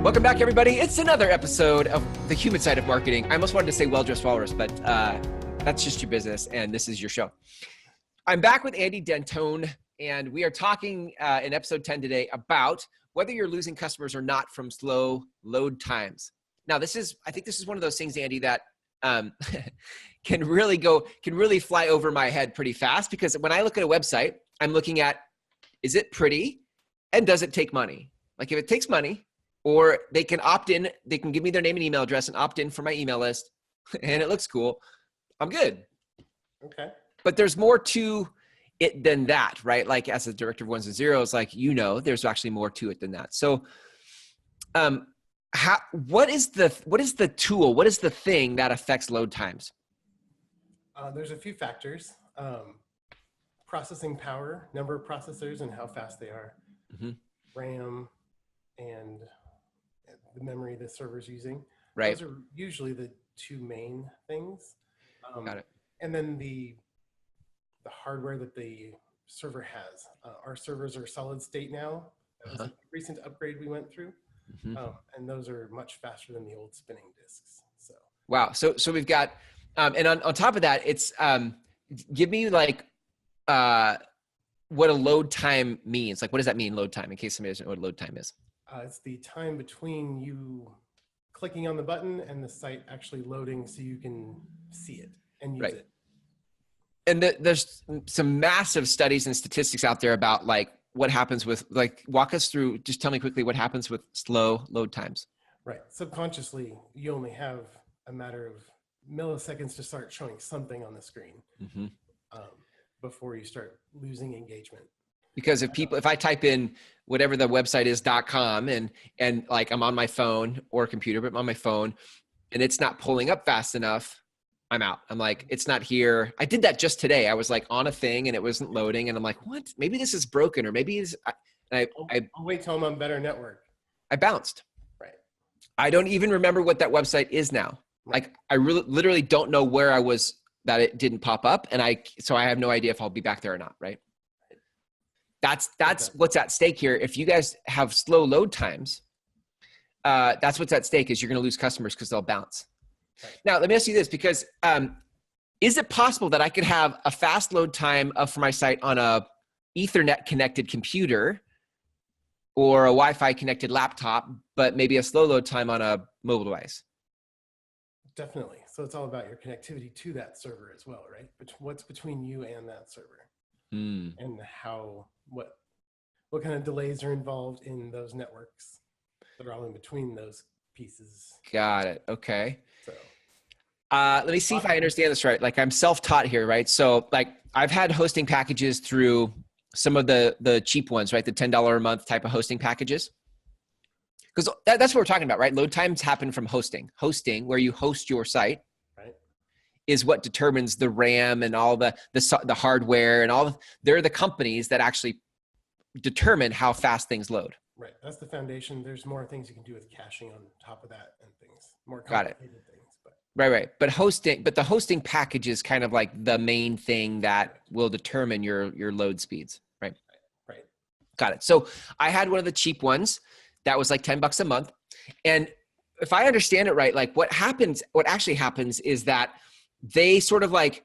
Welcome back, everybody. It's another episode of The Human Side of Marketing. I almost wanted to say Well-Dressed Walrus, but that's just your business, and this is your show. I'm back with Andy Dentone, and we are talking in episode 10 today about whether you're losing customers or not from slow load times. Now, I think this is one of those things, Andy, that can really fly over my head pretty fast, because when I look at a website, I'm looking at, is it pretty and does it take money? Like if it takes money, or they can opt in, they can give me their name and email address and opt in for my email list, and it looks cool, I'm good. Okay. But there's more to it than that, right? Like as a director of ones and zeros, like, there's actually more to it than that. So what is the tool? What is the thing that affects load times? There's a few factors. Processing power, number of processors and how fast they are, RAM, and the memory the server's using. Right. Those are usually the two main things. Got it. And then the hardware that the server has. Our servers are solid state now. That was a recent upgrade we went through. And those are much faster than the old spinning disks. So wow. So we've got, and on top of that, it's give me like what a load time means. Like, what does that mean, load time? In case somebody doesn't know what load time is. it's the time between you clicking on the button and the site actually loading so you can see it and use it. And there's some massive studies and statistics out there about like what happens with, like, walk us through, just tell me quickly what happens with slow load times. Right. Subconsciously, you only have a matter of milliseconds to start showing something on the screen before you start losing engagement. Because if I type in whatever the website is .com and like I'm on my phone or computer, but I'm on my phone and it's not pulling up fast enough, I'm out. I'm like, it's not here. I did that just today. I was like on a thing and it wasn't loading and I'm like, what? Maybe this is broken, or maybe I'll wait till I'm on better network. I bounced. Right. I don't even remember what that website is now. Right. Like I literally don't know where I was that it didn't pop up. So I have no idea if I'll be back there or not. Right. That's what's at stake here. If you guys have slow load times, that's what's at stake, is you're going to lose customers because they'll bounce. Right. Now, let me ask you this, because is it possible that I could have a fast load time for my site on a Ethernet connected computer or a Wi-Fi connected laptop, but maybe a slow load time on a mobile device? Definitely. So it's all about your connectivity to that server as well, right? What's between you and that server, and what kind of delays are involved in those networks that are all in between those pieces. Got it. Okay. So let me see if I understand this right. Like, I'm self-taught here, right? So like I've had hosting packages through some of the cheap ones, right? The $10 a month type of hosting packages. Because that's what we're talking about, right? Load times happen from hosting. Hosting, where you host your site, right, is what determines the RAM and all the hardware and all. They're the companies that actually determine how fast things load. Right. That's the foundation. There's more things you can do with caching on top of that and things. More complicated things. But. Right. But the hosting package is kind of like the main thing that will determine your load speeds, right? Right. Got it. So I had one of the cheap ones that was like $10 a month. And if I understand it right, like what actually happens is that they sort of like,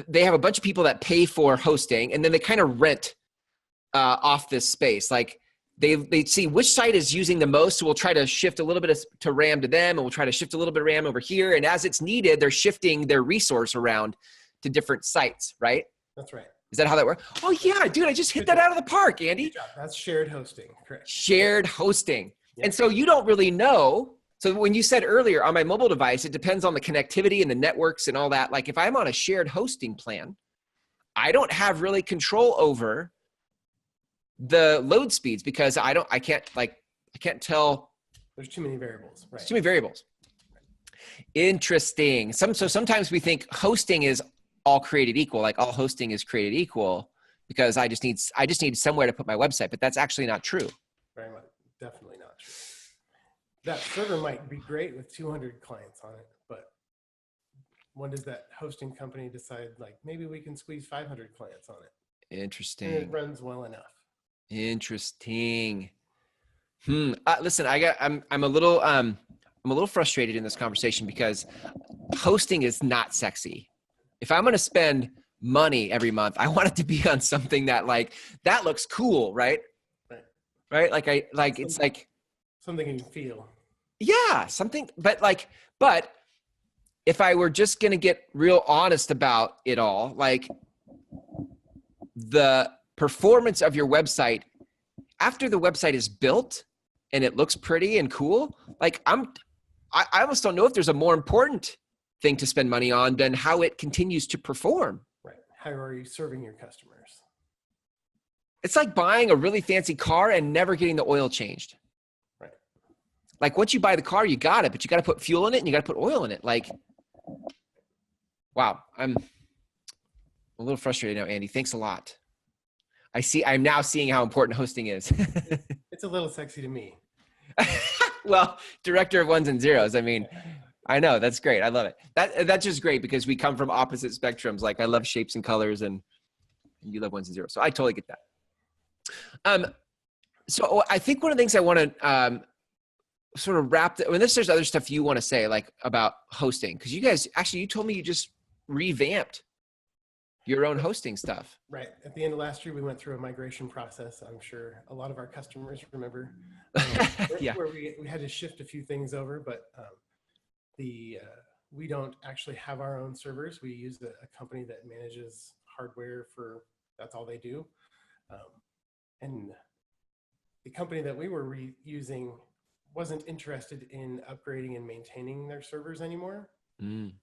they have a bunch of people that pay for hosting, and then they kind of rent off this space. Like they see which site is using the most. So we'll try to shift a little bit to RAM to them, and we'll try to shift a little bit of RAM over here. And as it's needed, they're shifting their resource around to different sites, right? That's right. Is that how that works? Oh yeah, dude, I just hit that out of the park, Andy. Good job. That's shared hosting, correct? Shared hosting. Yep. And so you don't really know. So when you said earlier on my mobile device, it depends on the connectivity and the networks and all that. Like if I'm on a shared hosting plan, I don't have really control over the load speeds, because I can't tell. There's too many variables, right? There's too many variables. Interesting. So sometimes we think hosting is all created equal, like all hosting is created equal because I just need somewhere to put my website, but that's actually not true. Very much, definitely not true. That server might be great with 200 clients on it, but when does that hosting company decide, like, maybe we can squeeze 500 clients on it? Interesting. And it runs well enough. Interesting. Listen, I'm a little frustrated in this conversation because hosting is not sexy. If I'm going to spend money every month, I want it to be on something that like, that looks cool, right? Right. Right? It's like, Something you feel. yeah, something, but if I were just going to get real honest about it all, like the performance of your website after the website is built and it looks pretty and cool, like I almost don't know if there's a more important thing to spend money on than how it continues to perform. Right. How are you serving your customers? It's like buying a really fancy car and never getting the oil changed. Right. Like once you buy the car, you got it, but you got to put fuel in it and you got to put oil in it. Like, wow, I'm a little frustrated now, Andy. Thanks a lot. I'm now seeing how important hosting is. It's a little sexy to me. Well, director of ones and zeros. I mean, I know that's great. I love it. That's just great because we come from opposite spectrums. Like I love shapes and colors and you love ones and zeros. So I totally get that. So I think one of the things I want to sort of wrap unless there's other stuff you want to say like about hosting, because you guys actually, you told me you just revamped your own hosting stuff. Right. At the end of last year, we went through a migration process. I'm sure a lot of our customers remember Yeah. where we had to shift a few things over, but we don't actually have our own servers. We use a company that manages hardware that's all they do. And the company that we were using wasn't interested in upgrading and maintaining their servers anymore. And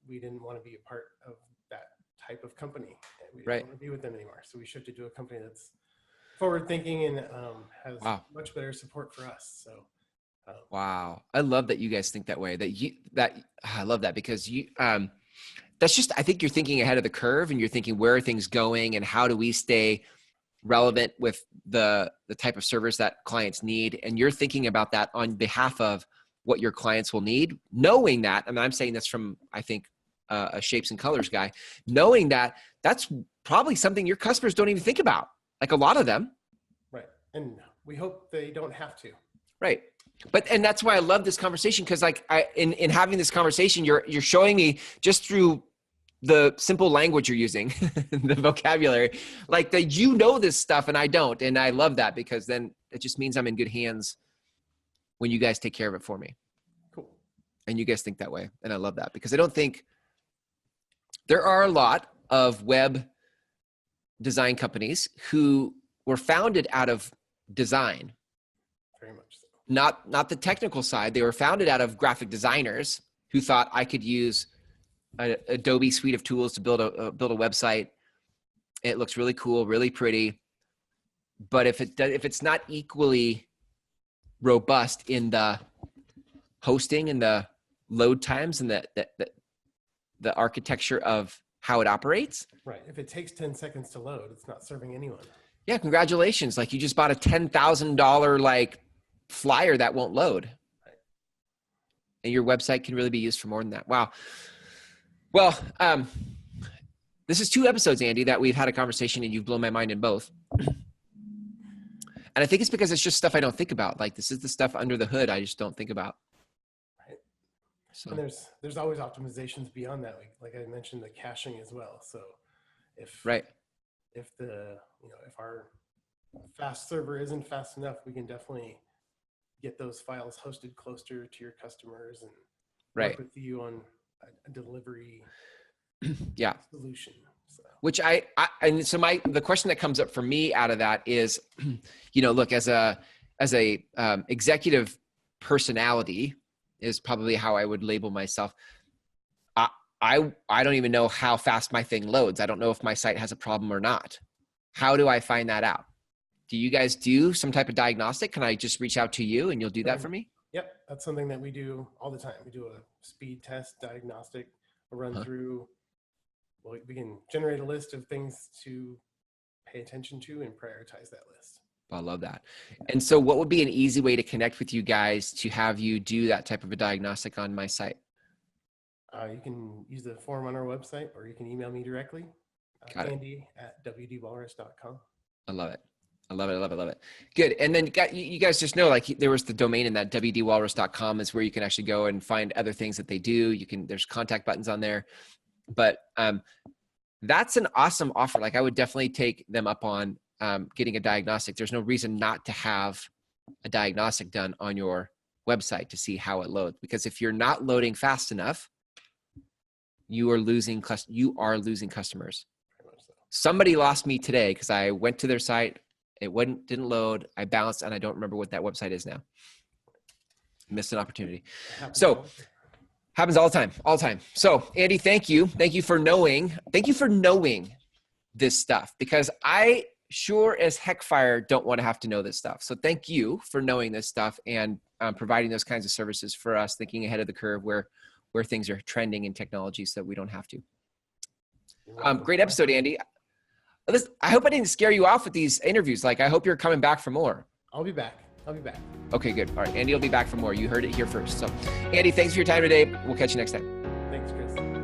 we didn't want to be a part of that type of company. We didn't want to be with them anymore. So we shifted to a company that's forward thinking and has much better support for us. So wow. I love that you guys think that way. I love that because that's just, I think you're thinking ahead of the curve and you're thinking, where are things going and how do we stay relevant with the type of servers that clients need? And you're thinking about that on behalf of what your clients will need, knowing that, I mean, I'm saying this from, I think, a shapes and colors guy, knowing that that's probably something your customers don't even think about. Like a lot of them. Right. And we hope they don't have to. Right. And that's why I love this conversation. Cause like in having this conversation, you're showing me just through the simple language you're using, the vocabulary, like that, you know, this stuff and I don't. And I love that because then it just means I'm in good hands when you guys take care of it for me. Cool. And you guys think that way. And I love that because I don't think there are a lot of web design companies who were founded out of design. Very much so. Not the technical side. They were founded out of graphic designers who thought I could use an Adobe suite of tools to build a website. It looks really cool, really pretty. But if it's not equally robust in the hosting and the load times and the architecture of how it operates. Right. If it takes 10 seconds to load, it's not serving anyone. Yeah. Congratulations. Like you just bought a $10,000 like flyer that won't load. Right. And your website can really be used for more than that. Wow. Well, this is 2 episodes, Andy, that we've had a conversation and you've blown my mind in both. And I think it's because it's just stuff I don't think about. Like this is the stuff under the hood I just don't think about. Right. So and there's always optimizations beyond that. Like I mentioned, the caching as well. So if our fast server isn't fast enough, we can definitely get those files hosted closer to your customers and work with you on a delivery solution. So. Which the question that comes up for me out of that is, look, as a executive personality is probably how I would label myself. I don't even know how fast my thing loads. I don't know if my site has a problem or not. How do I find that out? Do you guys do some type of diagnostic? Can I just reach out to you and you'll do that for me? Yep. That's something that we do all the time. We do a speed test diagnostic, a run through. Well, we can generate a list of things to pay attention to and prioritize that list. I love that. And so what would be an easy way to connect with you guys to have you do that type of a diagnostic on my site? You can use the form on our website or you can email me directly, Andy@wdwalrus.com. I love it. I love it. I love it. I love it. Good. And then you guys just know, like there was the domain in that wdwalrus.com is where you can actually go and find other things that they do. There's contact buttons on there, but that's an awesome offer. Like I would definitely take them up on getting a diagnostic. There's no reason not to have a diagnostic done on your website to see how it loads, because if you're not loading fast enough, you are losing customers. Somebody lost me today because I went to their site. It didn't load. I bounced and I don't remember what that website is now. Missed an opportunity. So happens all the time. So Andy, thank you. Thank you for knowing this stuff, because I sure as heck fire don't want to have to know this stuff. So thank you for knowing this stuff and providing those kinds of services for us, thinking ahead of the curve where things are trending in technology so that we don't have to. Great episode, Andy. I hope I didn't scare you off with these interviews. Like, I hope you're coming back for more. I'll be back. Okay, good. All right. Andy will be back for more. You heard it here first. So Andy, thanks for your time today. We'll catch you next time. Thanks, Chris.